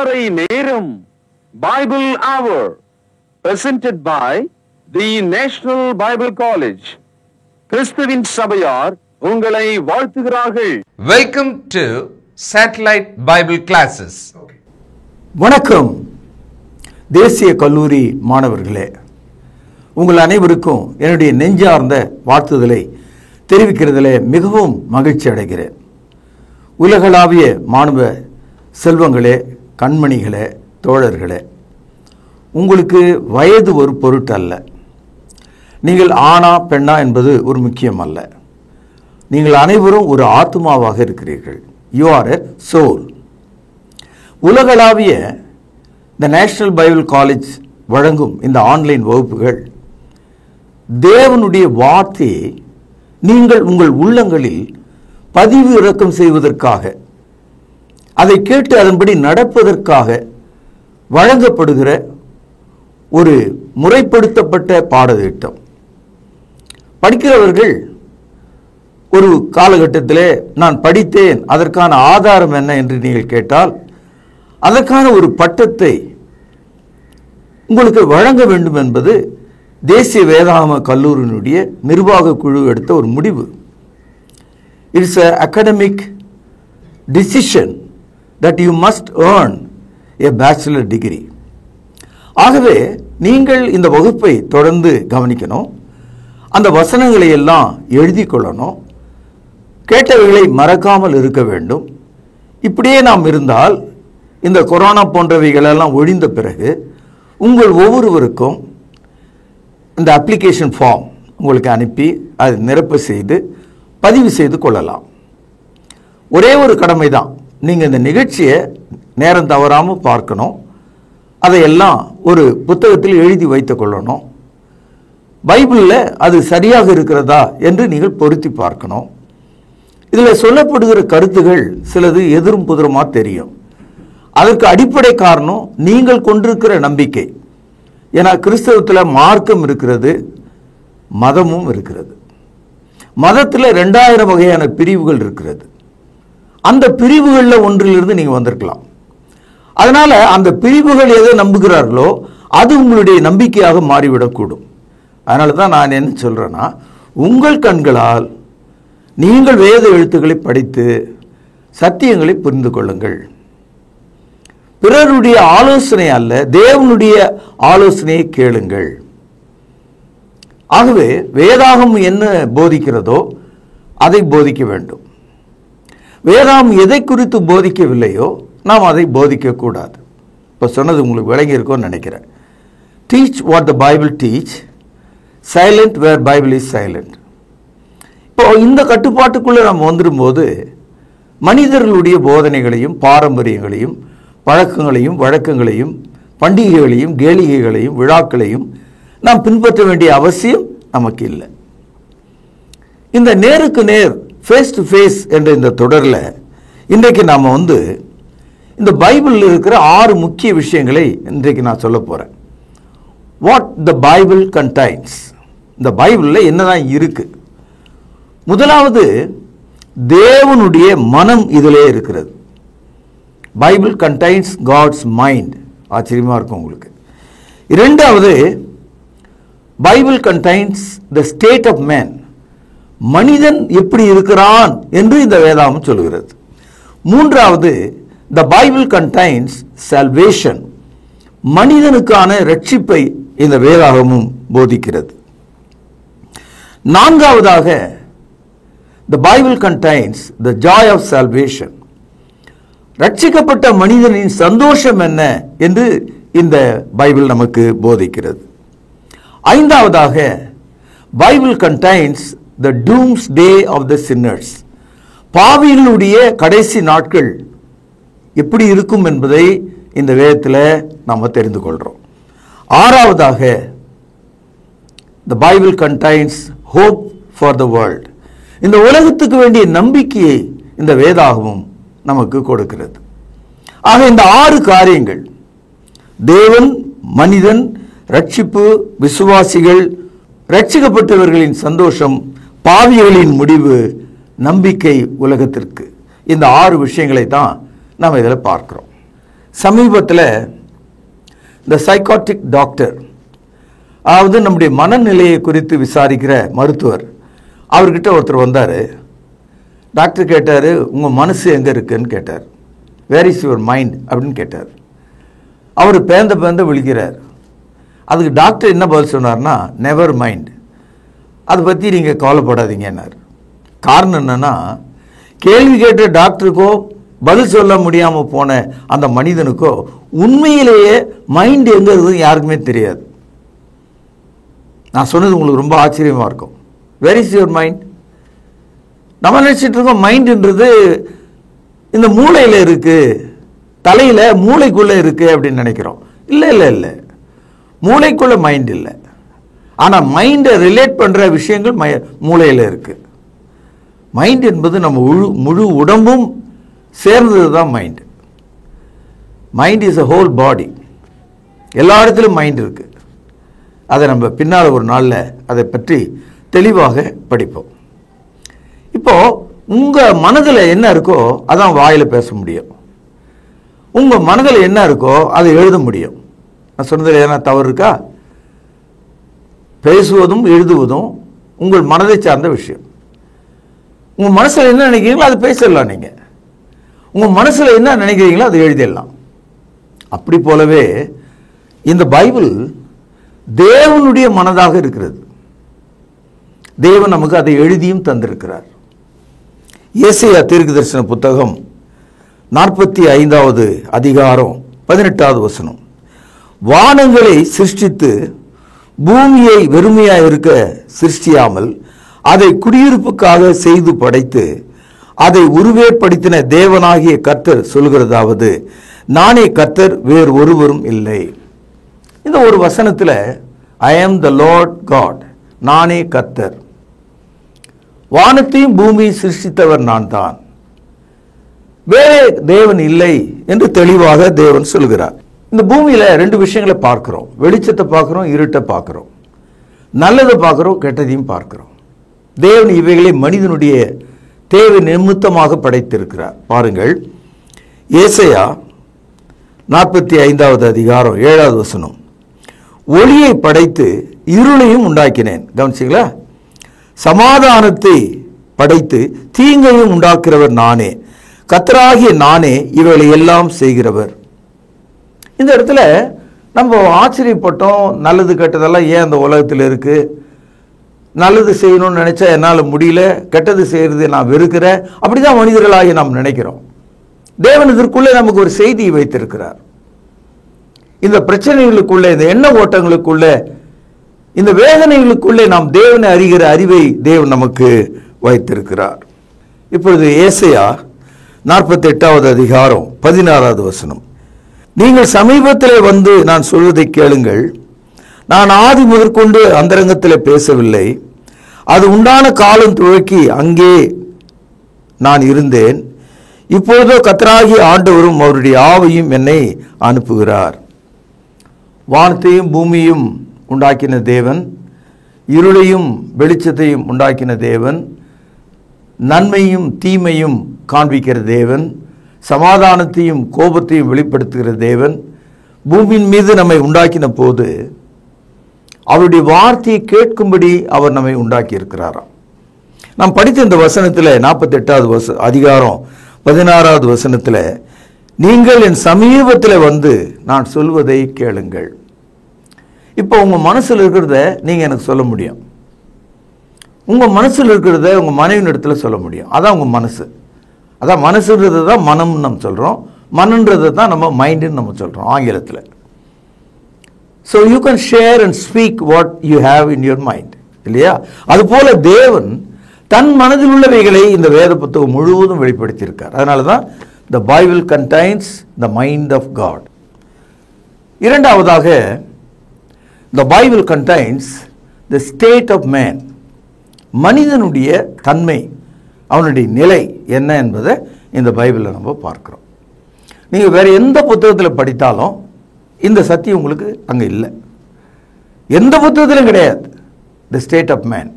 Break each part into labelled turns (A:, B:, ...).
A: திருவரை நேரம் பைபிள் அவர் presented by the National Bible College. கிறிஸ்துவின் சபையார் உங்களை வாழ்த்துகிறார்கள்.
B: Welcome to Satellite Bible Classes.
C: வணக்கம் தேசிய கல்லூரி மாணவர்களே, உங்கள் அனைவருக்கும் என்னுடைய நெஞ்சார்ந்த வாழ்த்துதலை தெரிவிக்கிறதிலே மிகவும் மகிழ்ச்சி அடைகிறேன். உலகளாவிய மாணவ செல்வங்களே, கண்மணிகளே, தோழர்களே, உங்களுக்கு வயது ஒரு பொருட்டல்ல. நீங்கள் ஆணா பெண்ணா என்பது ஒரு முக்கியம் அல்ல. நீங்கள் அனைவரும் ஒரு ஆத்மாவாக இருக்கிறீர்கள். You are a soul. உலகளாவிய த நேஷனல் பைபிள் காலேஜ் வழங்கும் இந்த ஆன்லைன் வகுப்புகள் தேவனுடைய வார்த்தையை நீங்கள் உங்கள் உள்ளங்களில் பதிவு இறக்கம் செய்வதற்காக, அதை கேட்டு அதன்படி நடப்பதற்காக வழங்கப்படுகிற ஒரு முறைப்படுத்தப்பட்ட பாடத்திட்டம். படிக்கிறவர்கள் ஒரு காலகட்டத்தில் நான் படித்தேன், அதற்கான ஆதாரம் என்ன என்று நீங்கள் கேட்டால், அதற்கான ஒரு பட்டத்தை உங்களுக்கு வழங்க வேண்டும் என்பது தேசிய வேதாகம கல்லூரியினுடைய நிர்வாக குழு எடுத்த ஒரு முடிவு. It's an academic decision that you must earn a bachelor degree. ஆகவே நீங்கள் இந்த வகுப்பை தொடர்ந்து கவனிக்கணும், அந்த வசனங்களை எல்லாம் எழுதி கொள்ளணும், கேட்டவைகளை மறக்காமல் இருக்க வேண்டும். இப்படியே நாம் இருந்தால் இந்த கொரோனா போன்றவைகளெல்லாம் ஒழிந்த பிறகு உங்கள் ஒவ்வொருவருக்கும் இந்த அப்ளிகேஷன் ஃபார்ம் உங்களுக்கு அனுப்பி அதை நிரப்ப செய்து பதிவு செய்து கொள்ளலாம். ஒரே ஒரு கடமை தான், நீங்கள் இந்த நிகழ்ச்சியை நேரம் தவறாமல் பார்க்கணும், அதையெல்லாம் ஒரு புத்தகத்தில் எழுதி வைத்து கொள்ளணும். பைபிளில் அது சரியாக இருக்கிறதா என்று நீங்கள் பொருத்தி பார்க்கணும். இதில் சொல்லப்படுகிற கருத்துகள் சிலது எதிரும் புதிருமா தெரியும். அதற்கு அடிப்படை காரணம் நீங்கள் கொண்டிருக்கிற நம்பிக்கை. ஏன்னா கிறிஸ்தவத்தில் மார்க்கம் இருக்கிறது, மதமும் இருக்கிறது. மதத்தில் 2000 வகையான பிரிவுகள் இருக்கிறது. அந்த பிரிவுகளில் ஒன்றிலிருந்து நீங்கள் வந்திருக்கலாம். அதனால் அந்த பிரிவுகள் எதை நம்புகிறார்களோ அது உங்களுடைய நம்பிக்கையாக மாறிவிடக்கூடும். அதனால தான் நான் என்ன சொல்கிறேன்னா, உங்கள் கண்களால் நீங்கள் வேத எழுத்துக்களை படித்து சத்தியங்களை புரிந்து கொள்ளுங்கள். பிறருடைய ஆலோசனை அல்ல, தேவனுடைய ஆலோசனையை கேளுங்கள். ஆகவே வேதாகம் என்ன போதிக்கிறதோ அதை போதிக்க வேண்டும். வேதாகம் எதை குறித்து போதிக்கவில்லையோ நாம் அதை போதிக்கக்கூடாது. இப்போ சொன்னது உங்களுக்கு விளங்கி இருக்கும்னு நினைக்கிறேன். Teach what the Bible teach, silent where Bible is silent. இப்போ இந்த கட்டுப்பாட்டுக்குள்ளே நம்ம வந்துடும்போது மனிதர்களுடைய போதனைகளையும் பாரம்பரியங்களையும் பழக்கங்களையும் வழக்கங்களையும் பண்டிகைகளையும் கேளிகைகளையும் விழாக்களையும் நாம் பின்பற்ற வேண்டிய அவசியம் நமக்கு இல்லை. இந்த நேருக்கு நேர், ஃபேஸ் டு ஃபேஸ் என்ற இந்த தொடரில் இன்றைக்கு நாம் இந்த பைபிளில் இருக்கிற 6 முக்கிய விஷயங்களை இன்றைக்கு நான் சொல்ல போகிறேன். வாட் த பைபிள் கண்டைன்ஸ், இந்த பைபிளில் என்னதான் இருக்கு. முதலாவது, தேவனுடைய மனம் இதிலே இருக்கிறது. Bible contains God's mind. ஆச்சரியமாக இருக்கும் உங்களுக்கு. இரண்டாவது, Bible contains the state of man, மனிதன் எப்படி இருக்கிறான் என்று இந்த வேதாகம் சொல்கிறது. மூன்றாவது, த பைபிள் கண்டைன்ஸ் சால்வேஷன், மனிதனுக்கான ரட்சிப்பை இந்த வேதாகமும் போதிக்கிறது. நான்காவதாக, the Bible contains the joy of salvation, ரட்சிக்கப்பட்ட மனிதனின் சந்தோஷம் என்ன என்று இந்த பைபிள் நமக்கு போதிக்கிறது. ஐந்தாவதாக, Bible contains the doomsday of the sinners, பாவிகளுடைய கடைசி நாட்கள் எப்படி இருக்கும் என்பதை இந்த வேதத்தில் நாம் தெரிந்து கொள்கிறோம். ஆறாவதாக, த Bible contains hope for the world, இந்த உலகத்துக்கு வேண்டிய நம்பிக்கையை இந்த வேதாகமும் நமக்கு கொடுக்கிறது. ஆக இந்த 6 காரியங்கள், தேவன், மனிதன், ரட்சிப்பு, விசுவாசிகள், ரட்சிக்கப்பட்டவர்களின் சந்தோஷம், பாவிகளின் முடிவு, நம்பிக்கை உலகத்திற்கு, இந்த 6 விஷயங்களை தான் நாம் இதில் பார்க்கிறோம். சமீபத்தில் இந்த சைக்காட்டிக் டாக்டர், அதாவது நம்முடைய மனநிலையை குறித்து விசாரிக்கிற மருத்துவர், அவர்கிட்ட ஒருத்தர் வந்தார். டாக்டர் கேட்டார், உங்கள் மனசு எங்கே இருக்குன்னு கேட்டார். வேர் இஸ் யுவர் மைண்ட் அப்படின்னு கேட்டார். அவர் பேந்த விழிக்கிறார். அதுக்கு டாக்டர் என்ன பதில் சொன்னார்னா, நெவர் மைண்ட், அதை பற்றி நீங்கள் கவலைப்படாதீங்கன்னார். காரணம் என்னன்னா, கேள்வி கேட்ட டாக்டருக்கோ பதில் சொல்ல முடியாமல் போன அந்த மனிதனுக்கோ உண்மையிலேயே மைண்ட் எங்கே இருக்குதுன்னு யாருக்குமே தெரியாது. நான் சொன்னது உங்களுக்கு ரொம்ப ஆச்சரியமாக இருக்கும். Where is your mind? நம்ம நினச்சிட்டு இருக்கோம் மைண்டுன்றது இந்த மூளையில் இருக்குது, தலையில் மூளைக்குள்ளே இருக்குது அப்படின்னு நினைக்கிறோம். இல்லை இல்லை இல்லை, மூளைக்குள்ளே மைண்ட் இல்லை. ஆனால் மைண்டை ரிலேட் பண்ணுற விஷயங்கள் மூளையில் இருக்குது. மைண்ட் என்பது நம்ம முழு உடம்பும் சேர்ந்தது தான் mind. Mind is a whole பாடி. எல்லா இடத்துலையும் மைண்ட் இருக்குது. அதை நம்ம பின்னால் ஒரு நாளில் அதை பற்றி தெளிவாக படிப்போம். இப்போது உங்கள் மனதில் என்ன இருக்கோ அதான் வாயில் பேச முடியும். உங்கள் மனதில் என்ன இருக்கோ அதை எழுத முடியும். நான் சொன்னதில் எதனா தவறு இருக்கா? பேசுவதும் எழுதுவதும் உங்கள் மனதை சார்ந்த விஷயம். உங்கள் மனசில் என்ன நினைக்கிறீங்களோ அதை பேசிடலாம். நீங்கள் உங்கள் மனசில் என்ன நினைக்கிறீங்களோ அதை எழுதிடலாம். அப்படி போலவே இந்த பைபிள் தேவனுடைய மனதாக இருக்கிறது. தேவன் நமக்கு அதை எழுதியும் தந்திருக்கிறார். ஏசாயா தீர்க்கதரிசன புத்தகம் 45வது அதிகாரம் 18வது வசனம், வானங்களை சிருஷ்டித்து பூமியை வெறுமையாக இருக்க சிருஷ்டியாமல் அதை குடியிருப்புக்காக செய்து படைத்து அதை உருவேற்படுத்தின தேவனாகிய கர்த்தர் சொல்கிறதாவது, நானே கர்த்தர், வேறு ஒருவரும் இல்லை. இந்த ஒரு வசனத்தில் ஐ ஆம் த லார்ட் காட், நானே கர்த்தர், வானத்தையும் பூமியை சிருஷ்டித்தவர் நான் தான், வேறே தேவன் இல்லை என்று தெளிவாக தேவன் சொல்கிறார். இந்த பூமியில் ரெண்டு விஷயங்களை பார்க்கிறோம். வெளிச்சத்தை பார்க்கிறோம், இருட்டை பார்க்கிறோம். நல்லதை பார்க்கிறோம், கெட்டதையும் பார்க்கிறோம். தேவன் இவைகளை மனிதனுடைய தேவை நிமித்தமாக படைத்திருக்கிறார். பாருங்கள், ஏசாயா 45வது அதிகாரம் 7வது வசனம், ஒளியை படைத்து இருளையும் உண்டாக்கினேன். கவனிச்சிங்களா? சமாதானத்தை படைத்து தீங்கையும் உண்டாக்குறவர் நானே, கர்த்தராகிய நானே இவைகளை எல்லாம் செய்கிறவர். இந்த இடத்துல நம்ம ஆச்சரியப்பட்டோம். நல்லது கெட்டதெல்லாம் ஏன் அந்த உலகத்தில் இருக்கு? நல்லது செய்யணும்னு நினைச்சா என்னால் முடியல, கெட்டது செய்யறது நான் வெறுக்கிறேன், அப்படிதான் மனிதர்களாகி நாம் நினைக்கிறோம். தேவன் இதற்குள்ளே நமக்கு ஒரு செய்தியை வைத்திருக்கிறார். இந்த பிரச்சனைகளுக்குள்ளே, இந்த எண்ண ஓட்டங்களுக்குள்ளே, இந்த வேதனைகளுக்குள்ளே நாம் தேவனை அறிகிற அறிவை தேவன் நமக்கு வைத்திருக்கிறார். இப்பொழுது ஏசாயா 48வது அதிகாரம் 16வது வசனம், நீங்கள் சமீபத்திலே வந்து நான் சொல்வதை கேளுங்கள், நான் ஆதி முதற்கொண்டு அந்தரங்கத்தில் பேசவில்லை, அது உண்டான காலம் துவக்கி அங்கே நான் இருந்தேன், இப்பொழுதோ கர்த்தராகிய ஆண்டவரும் அவருடைய ஆவியும் என்னை அனுப்புகிறார். வானத்தையும் பூமியும் உண்டாக்கின தேவன், இருளையும் வெளிச்சத்தையும் உண்டாக்கின தேவன், நன்மையும் தீமையும் காண்பிக்கிற தேவன், சமாதானத்தையும் கோபத்தையும் வெளிப்படுத்துகிற தேவன், பூமியின் மீது நம்மை உண்டாக்கின போது அவருடைய வார்த்தையை கேட்கும்படி அவர் நம்மை உண்டாக்கி இருக்கிறாராம். நாம் படித்த இந்த வசனத்தில் 48வது அதிகாரம் 16வது வசனத்தில், நீங்கள் என் சமீபத்தில் வந்து நான் சொல்வதை கேளுங்கள். இப்போ உங்கள் மனசில் இருக்கிறத நீங்கள் எனக்கு சொல்ல முடியும். உங்கள் மனசில் இருக்கிறத உங்கள் மனைவியின் இடத்துல சொல்ல முடியும். அதான் உங்கள் மனசு. அதான் மனசுன்றது தான் மனம்னு நம்ம சொல்கிறோம். மனன்றது தான் நம்ம மைண்டுன்னு நம்ம சொல்கிறோம் ஆங்கிலத்தில். So you can share and speak what you have in your mind, இல்லையா? அதுபோல தேவன் தன் மனதில் உள்ளவைகளை இந்த வேத புத்தகம் முழுவதும் வெளிப்படுத்தியிருக்கார். அதனால தான் the Bible contains the mind of God. இரண்டாவதாக, the Bible contains the state of man, மனிதனுடைய தன்மை, அவனுடைய நிலை என்ன என்பதை இந்த பைபிளில் நம்ம பார்க்குறோம். நீங்கள் வேறு எந்த புத்தகத்தில் படித்தாலும் இந்த சத்தியம் உங்களுக்கு அங்கே இல்லை. எந்த புத்தகத்திலும் கிடையாது. The state of man.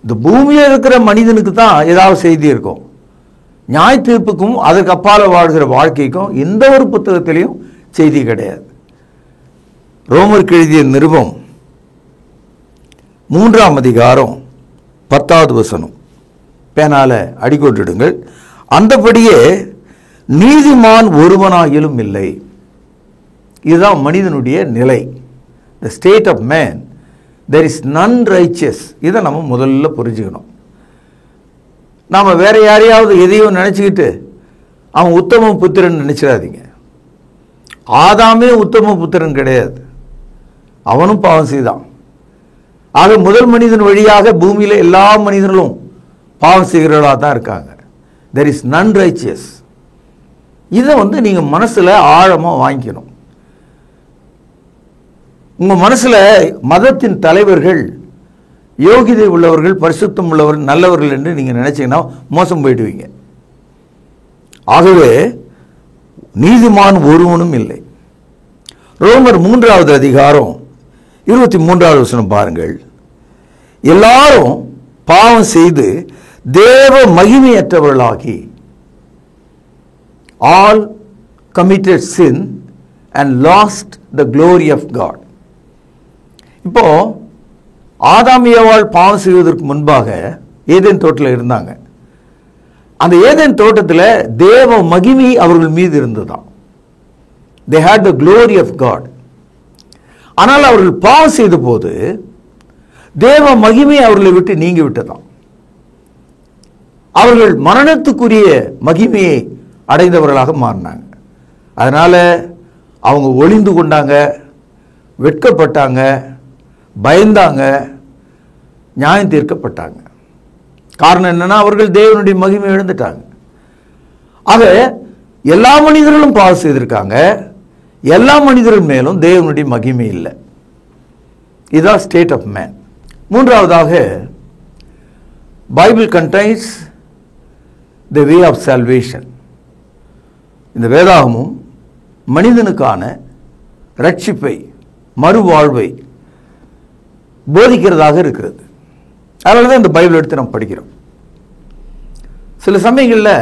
C: இந்த பூமியில் இருக்கிற மனிதனுக்கு தான் ஏதாவது செய்தி இருக்கும். நியாய தீர்ப்புக்கும் அதற்கு அப்பால வாழ்கிற வாழ்க்கைக்கும் எந்த ஒரு புத்தகத்திலையும் செய்தி கிடையாது. ரோமருக்கு எழுதிய நிருபம் 3ஆம் அதிகாரம் 10வது வசனம், பேனால அடிக்கோட்டிடுங்கள். அந்தபடியே நீதிமான் ஒருவனாயிலும் இல்லை. இதுதான் மனிதனுடைய நிலை. The state of man, there is none righteous. இதை நம்ம முதல்ல புரிஞ்சுக்கணும். நாம் வேற யாரையாவது எதையும் நினச்சிக்கிட்டு அவன் உத்தம புத்திரன் நினைச்சிடாதீங்க. ஆதாமே உத்தம புத்திரன் கிடையாது, அவனும் பாவம் செய்தான். ஆக முதல் மனிதன் வழியாக பூமியில் எல்லா மனிதர்களும் பாவம் செய்கிறவர்களாக தான் இருக்காங்க. there is none righteous. இதை நீங்கள் மனசில் ஆழமாக வாங்கிக்கணும். உங்கள் மனசில் மதத்தின் தலைவர்கள் யோகிதை உள்ளவர்கள், பரிசுத்தம் உள்ளவர்கள், நல்லவர்கள் என்று நீங்கள் நினைச்சீங்கன்னா மோசம் போயிடுவீங்க. ஆகவே நீதிமான் ஒருவனும் இல்லை. ரோமர் 3வது அதிகாரம் 23வது வசனம் பாருங்கள். எல்லாரும் பாவம் செய்து தேவ மகிமையற்றவர்களாகி, all committed sin and lost the glory of God. இப்போ ஆதாம் ஏவாள் பாவம் செய்வதற்கு முன்பாக ஏதேன் தோட்டத்தில் இருந்தாங்க. அந்த ஏதேன் தோட்டத்தில் தேவ மகிமை அவர்கள் மீது இருந்ததாம். they had the glory of God. ஆனால் அவர்கள் பாவம் செய்த போது தேவ மகிமை அவர்களை விட்டு நீங்கி விட்டதாம். அவர்கள் மரணத்துக்குரிய மகிமையை அடைந்தவர்களாக மாறினாங்க. அதனால அவங்க ஒளிந்து கொண்டாங்க, வெட்கப்பட்டாங்க, பயந்தாங்க, நியாயம் தீர்க்கப்பட்டாங்க. காரணம் என்னன்னா அவர்கள் தேவனுடைய மகிமை இழந்துட்டாங்க. ஆக எல்லா மனிதர்களும் பாவம் செய்திருக்காங்க, எல்லா மனிதர்கள் மேலும் தேவனுடைய மகிமை இல்லை. இதுதான் ஸ்டேட் ஆஃப் மேன். மூன்றாவதாக, Bible contains the way of salvation. இந்த வேதாகமும் மனிதனுக்கான ரட்சிப்பை, மறுவாழ்வை போதிக்கிறதாக இருக்கிறது. அதனால தான் இந்த பைபிள் எடுத்து நம்ம படிக்கிறோம். சில சமயங்களில்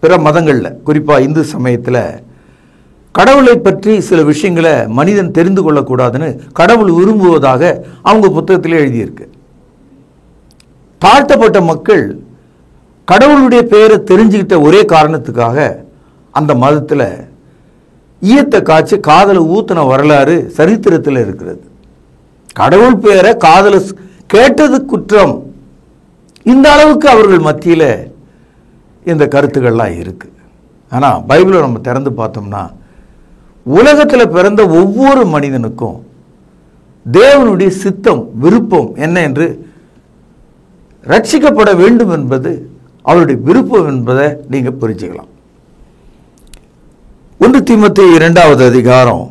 C: பிற மதங்களில், குறிப்பாக இந்து சமயத்தில், கடவுளை பற்றி சில விஷயங்களை மனிதன் தெரிந்து கொள்ளக்கூடாதுன்னு கடவுள் விரும்புவதாக அவங்க புத்தகத்திலே எழுதியிருக்கு. தாழ்த்தப்பட்ட மக்கள் கடவுளுடைய பெயரை தெரிஞ்சுக்கிட்ட ஒரே காரணத்துக்காக அந்த மதத்தில் ஈயத்தை காய்ச்சி காதலை ஊத்தின வரலாறு சரித்திரத்தில் இருக்கிறது. கடவுள் பெயரை காதலை கேட்டது குற்றம். இந்த அளவுக்கு அவர்கள் மத்தியில் இந்த கருத்துக்கள்லாம் இருக்கு. ஆனால் பைபிளை நம்ம திறந்து பார்த்தோம்னா உலகத்தில் பிறந்த ஒவ்வொரு மனிதனுக்கும் தேவனுடைய சித்தம், விருப்பம் என்ன என்று, ரட்சிக்கப்பட வேண்டும் என்பது அவருடைய விருப்பம் என்பதை நீங்கள் புரிஞ்சுக்கலாம். 1 தீமோத்தேயு 2வது அதிகாரம்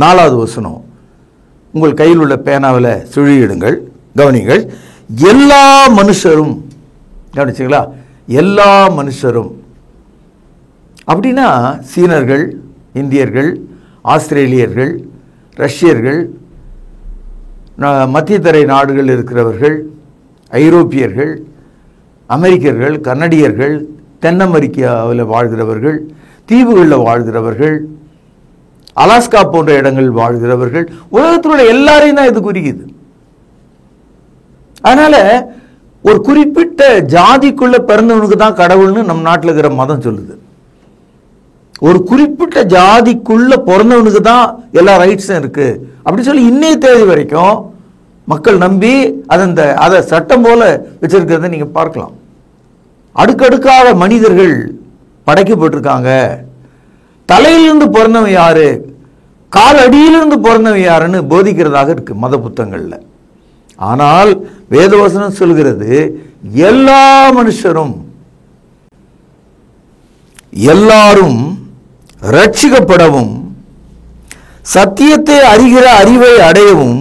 C: 4வது வசனம் உங்கள் கையில் உள்ள பேனாவில் சுழியிடுங்கள், கவனிங்கள். எல்லா மனுஷரும், கவனிச்சிங்களா, எல்லா மனுஷரும் அப்படின்னா சீனர்கள், இந்தியர்கள், ஆஸ்திரேலியர்கள், ரஷ்யர்கள், மத்திய தரை நாடுகள் இருக்கிறவர்கள், ஐரோப்பியர்கள், அமெரிக்கர்கள், கனடியர்கள், தென் அமெரிக்காவில் வாழ்கிறவர்கள், தீவுகளில் வாழ்கிறவர்கள், அலாஸ்கா போன்ற இடங்களில் வாழ்கிறவர்கள், உலகத்தினுடைய எல்லாரையும் தான் இது குறிக்குது. அதனால ஒரு குறிப்பிட்ட ஜாதிக்குள்ள பிறந்தவனுக்கு தான் கடவுள்னு நம் நாட்டில் இருக்கிற மதம் சொல்லுது. ஒரு குறிப்பிட்ட ஜாதிக்குள்ள பிறந்தவனுக்கு தான் எல்லா ரைட்ஸும் இருக்கு அப்படின்னு சொல்லி இன்னைய தேதி வரைக்கும் மக்கள் நம்பி அதை சட்டம் போல வச்சிருக்கிறத நீங்க பார்க்கலாம். அடுக்கடுக்காக மனிதர்கள் படைக்கப்பட்டிருக்காங்க. தலையிலிருந்து பிறந்தவன் யாரு, கால் அடியிலிருந்து பிறந்தவன் யாருன்னு போதிக்கிறதாக இருக்கு மத புத்தகங்கள்ல. ஆனால் வேதவசனம் சொல்கிறது எல்லா மனுஷரும், எல்லாரும் ரட்சிக்கப்படவும் சத்தியத்தை அறிகிற அறிவை அடையவும்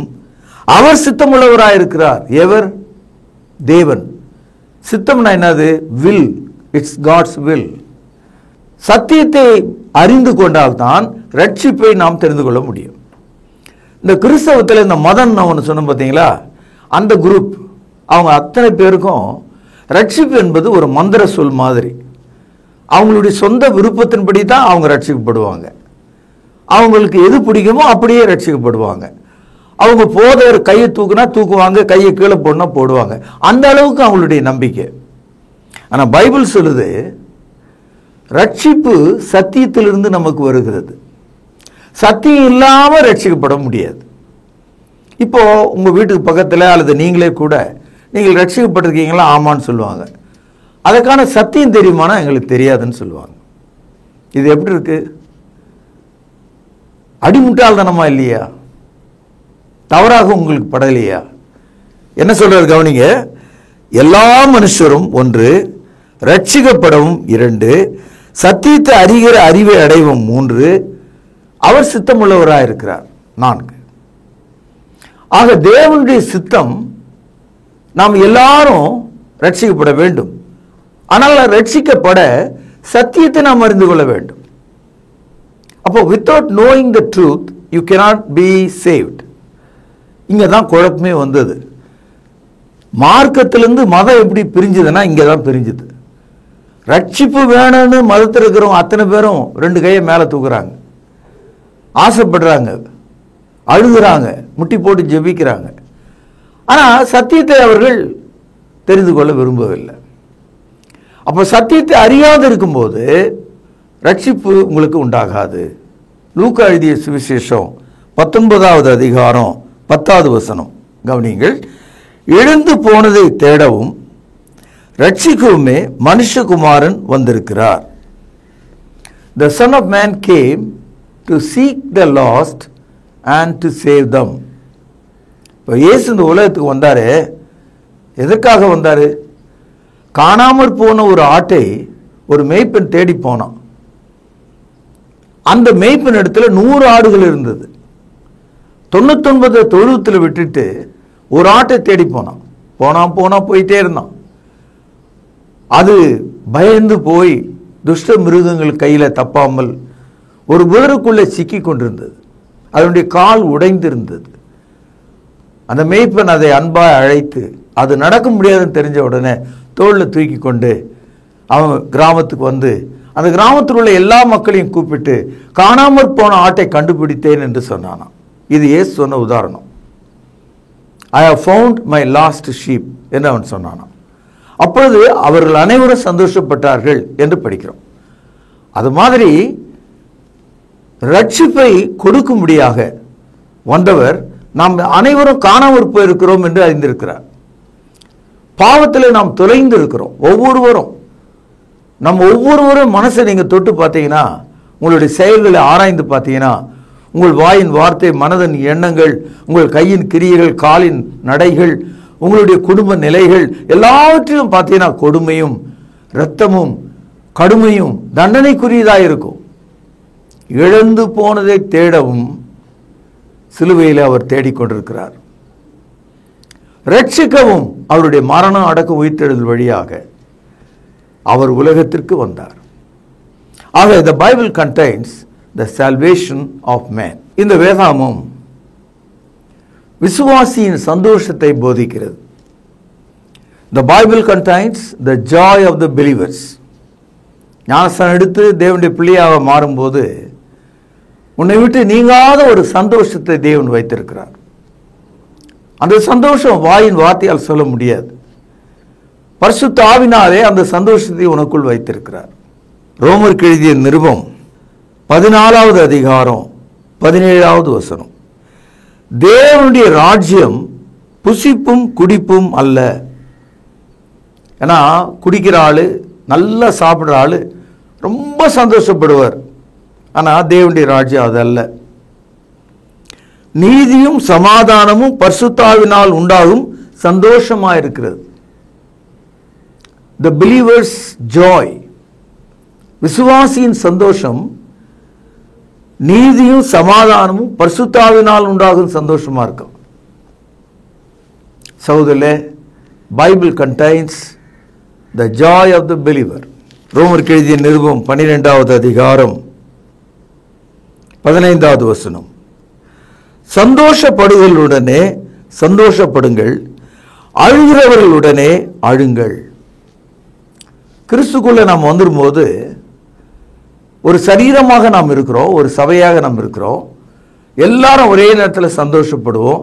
C: அவர் சித்தமுள்ளவராயிருக்கிறார். எவர்? தேவன். சித்தம்னா என்னது? வில். It's God's will. சத்தியத்தை அறிந்து கொண்டால்தான் ரட்சிப்பை நாம் தெரிந்து கொள்ள முடியும். இந்த கிறிஸ்தவத்தில் இந்த மதம் நான் ஒன்று சொன்னேன் பார்த்தீங்களா, அந்த குரூப் அவங்க அத்தனை பேருக்கும் ரட்சிப்பு என்பது ஒரு மந்திர சொல் மாதிரி. அவங்களுடைய சொந்த விருப்பத்தின்படி தான் அவங்க ரட்சிக்கப்படுவாங்க. அவங்களுக்கு எது பிடிக்குமோ அப்படியே ரட்சிக்கப்படுவாங்க. அவங்க போதவர் கையை தூக்குனா தூக்குவாங்க, கையை கீழே போடனா போடுவாங்க. அந்த அளவுக்கு அவங்களுடைய நம்பிக்கை. ஆனால் பைபிள் சொல்லுது, ரட்சிப்பு சத்தியத்திலிருந்து நமக்கு வருகிறது. சத்தியம் இல்லாமல் ரட்சிக்கப்பட முடியாது. இப்போ உங்க வீட்டுக்கு பக்கத்தில் அல்லது நீங்களே கூட நீங்கள் ரட்சிக்கப்பட்டிருக்கீங்களா? ஆமான்னு சொல்லுவாங்க. அதுக்கான சத்தியம் தெரியுமானா எங்களுக்கு தெரியாதுன்னு சொல்லுவாங்க. இது எப்படி இருக்கு? அடிமுட்டாள்தனமா இல்லையா? தவறாக உங்களுக்கு படலையா? என்ன சொல்றாரு கவனிங்க. எல்லா மனுஷரும் 1, ரட்சிக்கப்படவும் 2, சத்தியத்தை அறிகிற அறிவை அடைவும் 3, அவர் சித்தமுள்ளவராக இருக்கிறார் 4. ஆக தேவனுடைய சித்தம் நாம் எல்லாரும் ரட்சிக்கப்பட வேண்டும். ஆனால் ரட்சிக்கப்பட சத்தியத்தை நாம் அறிந்து கொள்ள வேண்டும். அப்போ without knowing the truth you cannot be saved. இங்க தான் குழப்பமே வந்தது. மார்க்கத்திலிருந்து மதம் எப்படி பிரிஞ்சுதுன்னா இங்க தான் பிரிஞ்சுது. ரட்சிப்பு வேணும்னு மதத்தில் இருக்கிறவங்க அத்தனை பேரும் 2 கையை மேலே தூக்குறாங்க, ஆசைப்படுறாங்க, அழுகுறாங்க, முட்டி போட்டு ஜெபிக்கிறாங்க. ஆனால் சத்தியத்தை அவர்கள் தெரிந்து கொள்ள விரும்பவில்லை. அப்போ சத்தியத்தை அறியாது இருக்கும்போது ரட்சிப்பு உங்களுக்கு உண்டாகாது. லூக்கா எழுதிய சுவிசேஷம் 19வது அதிகாரம் 10வது வசனம் கவனிங்கள். எழுந்து போனதை தேடவும் ரட்சிக்கவுமே மனுஷகுமாரன் வந்திருக்கிறார். The Son of Man came to seek the lost and to save them. இப்போ இயேசு இந்த உலகத்துக்கு வந்தாரு. எதற்காக வந்தாரு? காணாமற் போன ஒரு ஆட்டை ஒரு மேய்ப்பன் தேடி போனான். அந்த மேய்ப்பன் இடத்துல 100 ஆடுகள் இருந்தது. 99 தொழுவத்தில் விட்டுட்டு ஒரு ஆட்டை தேடி போனா போயிட்டே இருந்தான். அது பயந்து போய் துஷ்ட மிருகங்கள் கையில தப்பாமல் ஒரு வேருக்குள்ளே சிக்கி கொண்டிருந்தது. அதனுடைய கால் உடைந்திருந்தது. அந்த மேய்ப்பன் அதை அன்பாய் அழைத்து, அது நடக்க முடியாதுன்னு தெரிஞ்ச உடனே தோளில் தூக்கி கொண்டு அவன் கிராமத்துக்கு வந்து அந்த கிராமத்தில் உள்ள எல்லா மக்களையும் கூப்பிட்டு காணாமற் போன ஆட்டை கண்டுபிடித்தேன் என்று சொன்னானாம். இது இயேசு சொன்ன உதாரணம். I have found my lost sheep என்று அவன் சொன்னானாம். அப்பொழுது அவர்கள் அனைவரும் சந்தோஷப்பட்டார்கள் என்று படிக்கிறோம். அது மாதிரி ரட்சிப்பை கொடுக்கும்படியாக வந்தவர் நாம் அனைவரும் காணாமற் போயிருக்கிறோம் என்று அறிந்திருக்கிறார். பாவத்தில் நாம் தொலைந்து இருக்கிறோம். ஒவ்வொருவரும் மனசை நீங்கள் தொட்டு பார்த்தீங்கன்னா, உங்களுடைய செயல்களை ஆராய்ந்து பார்த்தீங்கன்னா, உங்கள் வாயின் வார்த்தை, மனதின் எண்ணங்கள், உங்கள் கையின் கிரியைகள், காலின் நடைகள், உங்களுடைய குடும்ப நிலைகள் எல்லாவற்றிலும் பார்த்தீங்கன்னா கொடுமையும் இரத்தமும் கடுமையும் தண்டனைக்குரியதாக இருக்கும். இழந்து போனதை தேடவும் சிலுவையில் அவர் தேடிக்கொண்டிருக்கிறார். ரட்சிக்கவும் அவருடைய மரணம் அடக்க உயிர்த்தெழுதல் வழியாக அவர் உலகத்திற்கு வந்தார். ஆக the Bible contains the salvation of man. இந்த வேதாகமம் விசுவாசியின் சந்தோஷத்தை போதிக்கிறது. The Bible contains the joy of the believers. ஞானஸ்நானம் எடுத்து தேவனுடைய பிள்ளையாக மாறும்போது உன்னை விட்டு நீங்காத ஒரு சந்தோஷத்தை தேவன் வைத்திருக்கிறார். அந்த சந்தோஷம் வாயின் வார்த்தையால் சொல்ல முடியாது. பரிசுத்த ஆவினாலே அந்த சந்தோஷத்தை உனக்குள் வைத்திருக்கிறார். ரோமருக்கு எழுதிய நிருபம் 14வது அதிகாரம் 17வது வசனம். தேவனுடைய ராஜ்யம் புசிப்பும் குடிப்பும் அல்ல. ஏன்னா குடிக்கிற ஆளு, நல்லா சாப்பிட்ற ஆளு ரொம்ப சந்தோஷப்படுவார். ஆனால் தேவனுடைய ராஜ்யம் அதல்ல. நீதியும் சமாதானமும் பரிசுத்தாவினால் உண்டாகும் சந்தோஷமாக இருக்கிறது. The believer's joy, விசுவாசியின் சந்தோஷம் நீதியும் சமாதானமும் பரிசுத்தாவினால் உண்டாகும் சந்தோஷமா இருக்கும். சகோதரர்களே, Bible contains the joy of the believer. ரோமருக்கு எழுதிய நிருபம் 12வது அதிகாரம் 15வது வசனம். சந்தோஷப்படுதலுடனே சந்தோஷப்படுங்கள், அழுகிறவர்களுடனே அழுங்கள். கிறிஸ்துக்குள்ள நாம் வந்துடும்போது ஒரு சரீரமாக நாம் இருக்கிறோம், ஒரு சபையாக நாம் இருக்கிறோம். எல்லாரும் ஒரே நேரத்தில் சந்தோஷப்படுவோம்,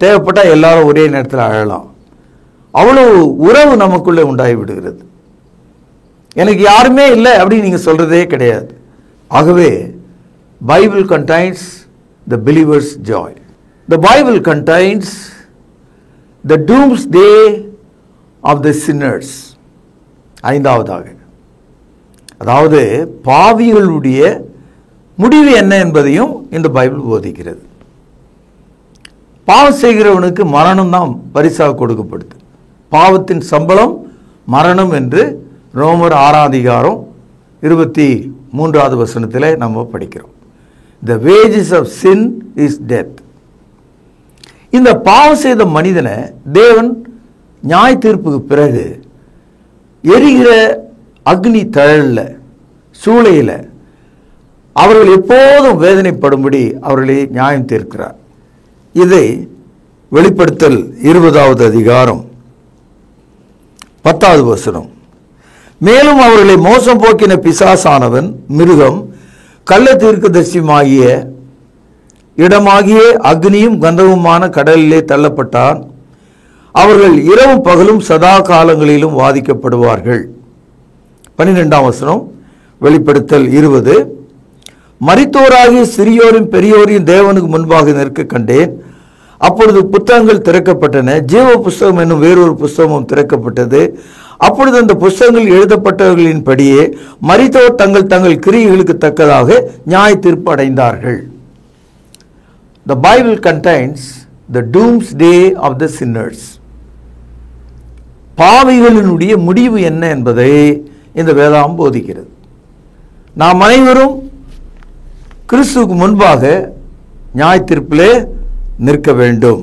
C: தேவைப்பட்டால் எல்லாரும் ஒரே நேரத்தில் அழலாம். அவ்வளவு உறவு நமக்குள்ளே உண்டாகி விடுகிறது. எனக்கு யாருமே இல்லை அப்படின்னு நீங்கள் சொல்கிறதே கிடையாது. ஆகவே Bible contains the believers Joy. The Bible contains the doomsday of the sinners. ஐந்தாவதாக, அதாவது பாவிகளுடைய முடிவு என்ன என்பதையும் இந்த பைபிள் போதிக்கிறது. பாவம் செய்கிறவனுக்கு மரணம் தான் பரிசாக கொடுக்கப்படுது. பாவத்தின் சம்பளம் மரணம் என்று ரோமர் 6:23 நம்ம படிக்கிறோம். The wages of sin is death. இந்த பாவம் செய்த மனிதனை தேவன் நியாய தீர்ப்புக்கு பிறகு எரிகிற அக்னி தழல்ல சூளையில் அவர்கள் எப்போதும் வேதனைப்படும்படி அவர்களை நியாயம் தீர்க்கிறார். இதை வெளிப்படுத்தல் 20:10. மேலும் அவர்களை மோசம் போக்கின பிசாசானவன் மிருகம் கள்ள தீர்க்கதரிசியுமாகிய இடமாகிய அக்னியும் கந்தகமான கடலிலே தள்ளப்பட்டான். அவர்கள் இரவும் பகலும் சதா காலங்களிலும் வாதிக்கப்படுவார்கள். 12 வெளிப்படுத்தல் 20. மரித்தோராகிய சிறியோரும் பெரியோரையும் தேவனுக்கு முன்பாக நிற்க கண்டேன். அப்பொழுது புத்தகங்கள் திறக்கப்பட்டன. ஜீவ புஸ்தகம் என்னும் வேறொரு புஸ்தகமும் திறக்கப்பட்டது. அப்பொழுது அந்த புஸ்தகங்கள் எழுதப்பட்டவர்களின் படியே மரித்தோர் தங்கள் தங்கள் கிரியைகளுக்கு தக்கதாக நியாய தீர்ப்பு அடைந்தார்கள். The Bible contains the doomsday of the sinners. பாவிகளினுடைய முடிவு என்ன என்பதை இந்த வேதாகம் போதிக்கிறது. நாம் அனைவரும் கிறிஸ்துவுக்கு முன்பாக நியாய தீர்ப்பிலே நிற்க வேண்டும்.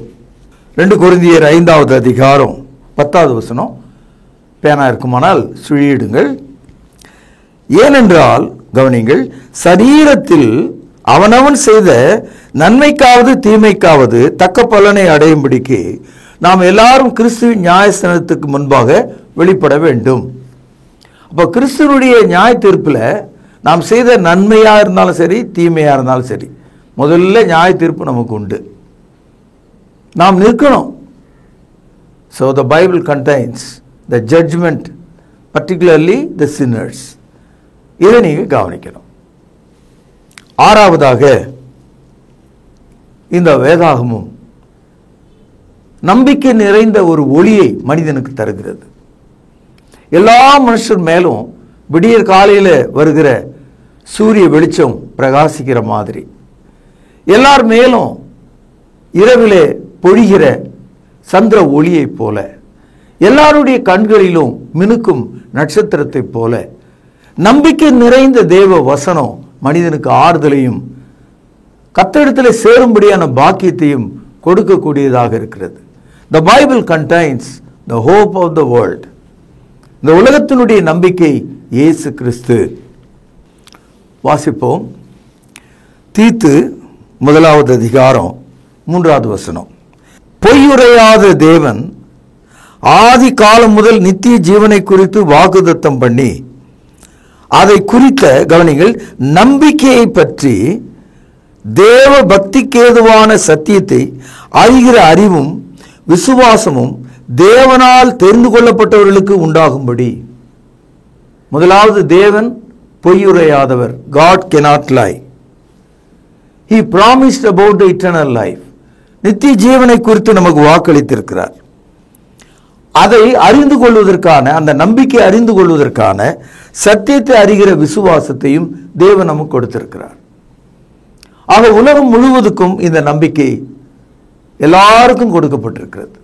C: 2 கொரிந்தியர் 5:10 பேனா இருக்குமானால் சுழியிடுங்கள். ஏனென்றால் கவனிங்கள், சரீரத்தில் அவனவன் செய்த நன்மைக்காவது தீமைக்காவது தக்க பலனை அடையும்படிக்கு நாம் எல்லாரும் கிறிஸ்துவின் நியாயஸ்தானத்துக்கு முன்பாக வெளிப்பட வேண்டும். அப்போ கிறிஸ்துவனுடைய நியாய தீர்ப்பில் நாம் செய்த நன்மையாக இருந்தாலும் சரி தீமையாக இருந்தாலும் சரி முதல்ல நியாய தீர்ப்பு நமக்கு உண்டு. நாம் நிற்கணும். So the Bible contains the judgment, particularly the sinners. இதை நீங்கள் கவனிக்கணும். 6வதாக இந்த வேதாகமும் நம்பிக்கை நிறைந்த ஒரு ஒளியை மனிதனுக்கு தருகிறது. எல்லா மனுஷர் மேலும் விடியற் காலையில் வருகிற சூரிய வெளிச்சம் பிரகாசிக்கிற மாதிரி, எல்லார் மேலும் இரவிலே பொழிகிற சந்திர ஒளியை போல, எல்லாருடைய கண்களிலும் மினுக்கும் நட்சத்திரத்தை போல நம்பிக்கை நிறைந்த தேவ வசனம் மனிதனுக்கு ஆறுதலையும் கர்த்தரிடத்தில் சேரும்படியான பாக்கியத்தையும் கொடுக்கக்கூடியதாக இருக்கிறது. The Bible contains the hope of the world. இந்த உலகத்தினுடைய நம்பிக்கை இயேசு கிறிஸ்து. வாசிப்போம். தீத்து 1:3 பொய்யுரையாத தேவன் ஆதி காலம் முதல் நித்திய ஜீவனை குறித்து வாக்குத்தத்தம் பண்ணி அதை குறித்த கவனிங்கள் நம்பிக்கையை பற்றி தேவ பக்திக்கேதுவான சத்தியத்தை அறிகிற அறிவும் விசுவாசமும் தேவனால் தெரிந்து கொள்ளப்பட்டவர்களுக்கு உண்டாகும்படி. முதலாவது, தேவன் பொய்யுரையாதவர். God cannot lie. He promised about the eternal life. நித்திய ஜீவனை குறித்து நமக்கு வாக்களித்திருக்கிறார். அதை அறிந்து கொள்வதற்கான, அந்த நம்பிக்கை அறிந்து கொள்வதற்கான சத்தியத்தை அறிகிற விசுவாசத்தையும் தேவன் நமக்கு கொடுத்திருக்கிறார். ஆக உலகம் முழுவதுக்கும் இந்த நம்பிக்கை எல்லாருக்கும் கொடுக்கப்பட்டிருக்கிறது.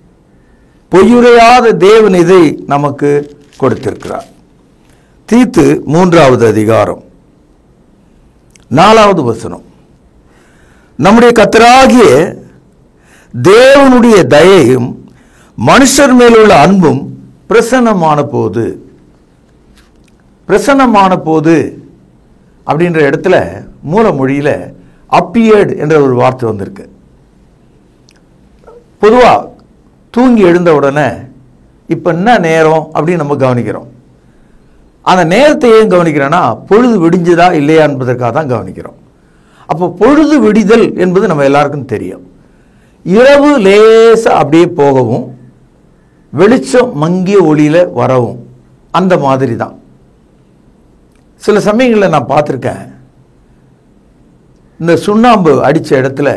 C: பொய்யுரையாத தேவன் இதை நமக்கு கொடுத்திருக்கிறார். தீத்து 3:4 நம்முடைய கர்த்தராகிய தேவனுடைய தயையும் மனுஷர் மேலுள்ள அன்பும் பிரசன்னமான போது அப்படின்ற இடத்துல மூல மொழியில அப்பியர்ட் என்ற ஒரு வார்த்தை வந்திருக்கு. பொதுவாக தூங்கி எழுந்த உடனே இப்போ என்ன நேரம் அப்படின்னு நம்ம கவனிக்கிறோம். அந்த நேரத்தை ஏன் கவனிக்கிறேன்னா பொழுது விடிஞ்சதா இல்லையா என்பதற்காக தான் கவனிக்கிறோம். அப்போ பொழுது விடிதல் என்பது நம்ம எல்லாருக்கும் தெரியும். இரவு லேசா அப்படியே போகவும் வெளிச்சம் மங்கிய ஒளியில வரவும் அந்த மாதிரி தான். சில சமயங்களில் நான் பார்த்துருக்கேன், இந்த சுண்ணாம்பு அடித்த இடத்துல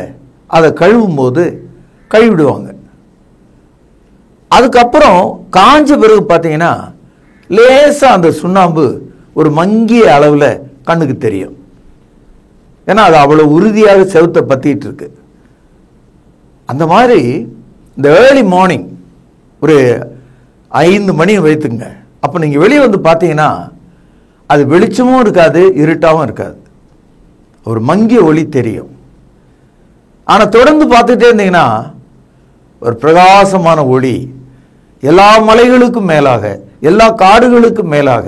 C: அதை கழுவும் போது கழுவிடுவாங்க. அதுக்கப்புறம் காஞ்ச பிறகு பார்த்தீங்கன்னா லேசாக அந்த சுண்ணாம்பு ஒரு மங்கிய அளவில் கண்ணுக்கு தெரியும். ஏன்னா அது அவ்வளோ உறுதியாக செவுத்தை பற்றிட்டு இருக்கு. அந்த மாதிரி இந்த ஏர்லி மார்னிங் ஒரு 5 மணி வைத்துங்க, அப்போ நீங்கள் வெளியே வந்து பார்த்தீங்கன்னா அது வெளிச்சமும் இருக்காது, இருட்டாகவும் இருக்காது, ஒரு மங்கிய ஒளி தெரியும். ஆனால் தொடர்ந்து பார்த்துட்டே இருந்தீங்கன்னா ஒரு பிரகாசமான ஒளி எல்லா மலைகளுக்கும் மேலாக, எல்லா காடுகளுக்கும் மேலாக,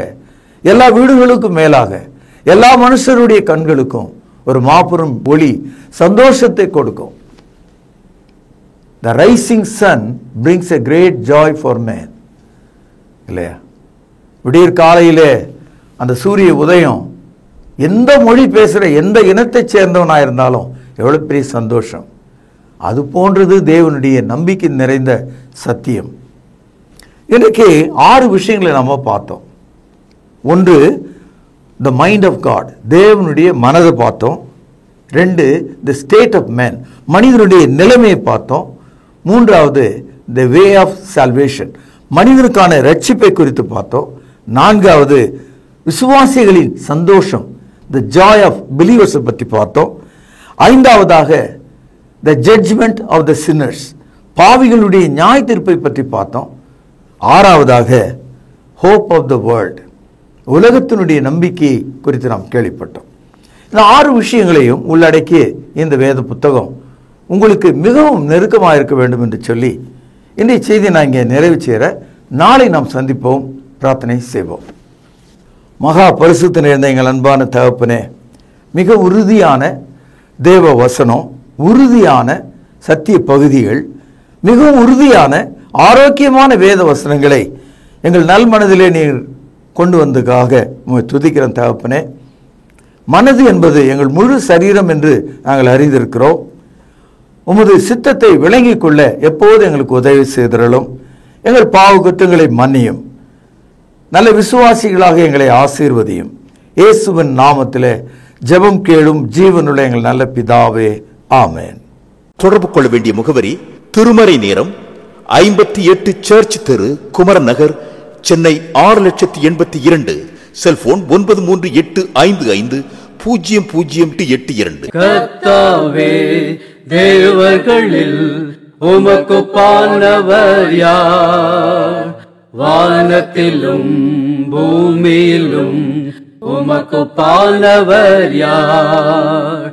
C: எல்லா வீடுகளுக்கும் மேலாக, எல்லா மனுஷருடைய கண்களுக்கும் ஒரு மாபெரும் ஒளி சந்தோஷத்தை கொடுக்கும். The rising sun brings a great joy for man. இல்லையா? விடியற் காலையிலே அந்த சூரிய உதயம் எந்த மொழி பேசுகிற எந்த இனத்தைச் சேர்ந்தவனாக இருந்தாலும் எவ்வளோ பெரிய சந்தோஷம். அது போன்றது தேவனுடைய நம்பிக்கை நிறைந்த சத்தியம். இன்றைக்கு 6 விஷயங்களை நம்ம பார்த்தோம். ஒன்று, த மைண்ட் ஆஃப் காட், தேவனுடைய மனதை பார்த்தோம். 2, த ஸ்டேட் ஆஃப் மேன், மனிதனுடைய நிலைமையை பார்த்தோம். 3வது, த வே ஆஃப் சால்வேஷன், மனிதனுக்கான ரட்சிப்பை குறித்து பார்த்தோம். 4வது, விசுவாசிகளின் சந்தோஷம், த ஜாய் ஆஃப் பிலீவர்ஸை பற்றி பார்த்தோம். 5வதாக, த ஜட்ஜ்மெண்ட் ஆஃப் த சின்னர்ஸ், பாவிகளுடைய நியாய தீர்ப்பை பற்றி பார்த்தோம். 6வதாக, ஹோப் ஆஃப் த வேர்ல்ட், உலகத்தினுடைய நம்பிக்கை குறித்து நாம் கேள்விப்பட்டோம். இந்த 6 விஷயங்களையும் உள்ளடக்கிய இந்த வேத புத்தகம் உங்களுக்கு மிகவும் நெருக்கமாக இருக்க வேண்டும் என்று சொல்லி இன்றைய செய்தி நான் இங்கே நிறைவு செய்கிற. நாளை நாம் சந்திப்போம், பிரார்த்தனை செய்வோம். மகா பரிசுத்த நிறைந்த எங்கள் அன்பான தகப்பனே, மிக உறுதியான தேவ வசனம், உறுதியான சத்திய பகுதிகள், மிகவும் உறுதியான ஆரோக்கியமான வேத வசனங்களை எங்கள் நல் மனதிலே நீர் கொண்டு வந்ததுக்காக உம்மை துதிக்கிறேன் தகப்பனே. மனது என்பது எங்கள் முழு சரீரம் என்று நாங்கள் அறிந்திருக்கிறோம். உமது சித்தத்தை விளங்கிக் கொள்ள எப்போது எங்களுக்கு உதவி செய்திருளும். எங்கள் பாவ குற்றங்களை மன்னியும். நல்ல விசுவாசிகளாக எங்களை ஆசீர்வதியும். இயேசுவின் நாமத்திலே ஜெபம் கேளும் ஜீவனுள்ள எங்கள் நல்ல பிதாவே, ஆமென்.
D: தொடர்பு கொள்ள வேண்டிய முகவரி: திருமறை நேரம், 58 சர்ச் தெரு, குமரன் நகர், சென்னை 6,82,000. செல்போன் 9385500882.
E: கர்த்தாவே, தேவர்களில் உமக்குப்பானவர் யார்? வானத்திலும் பூமியிலும் உமக்குப்பானவர் யார்?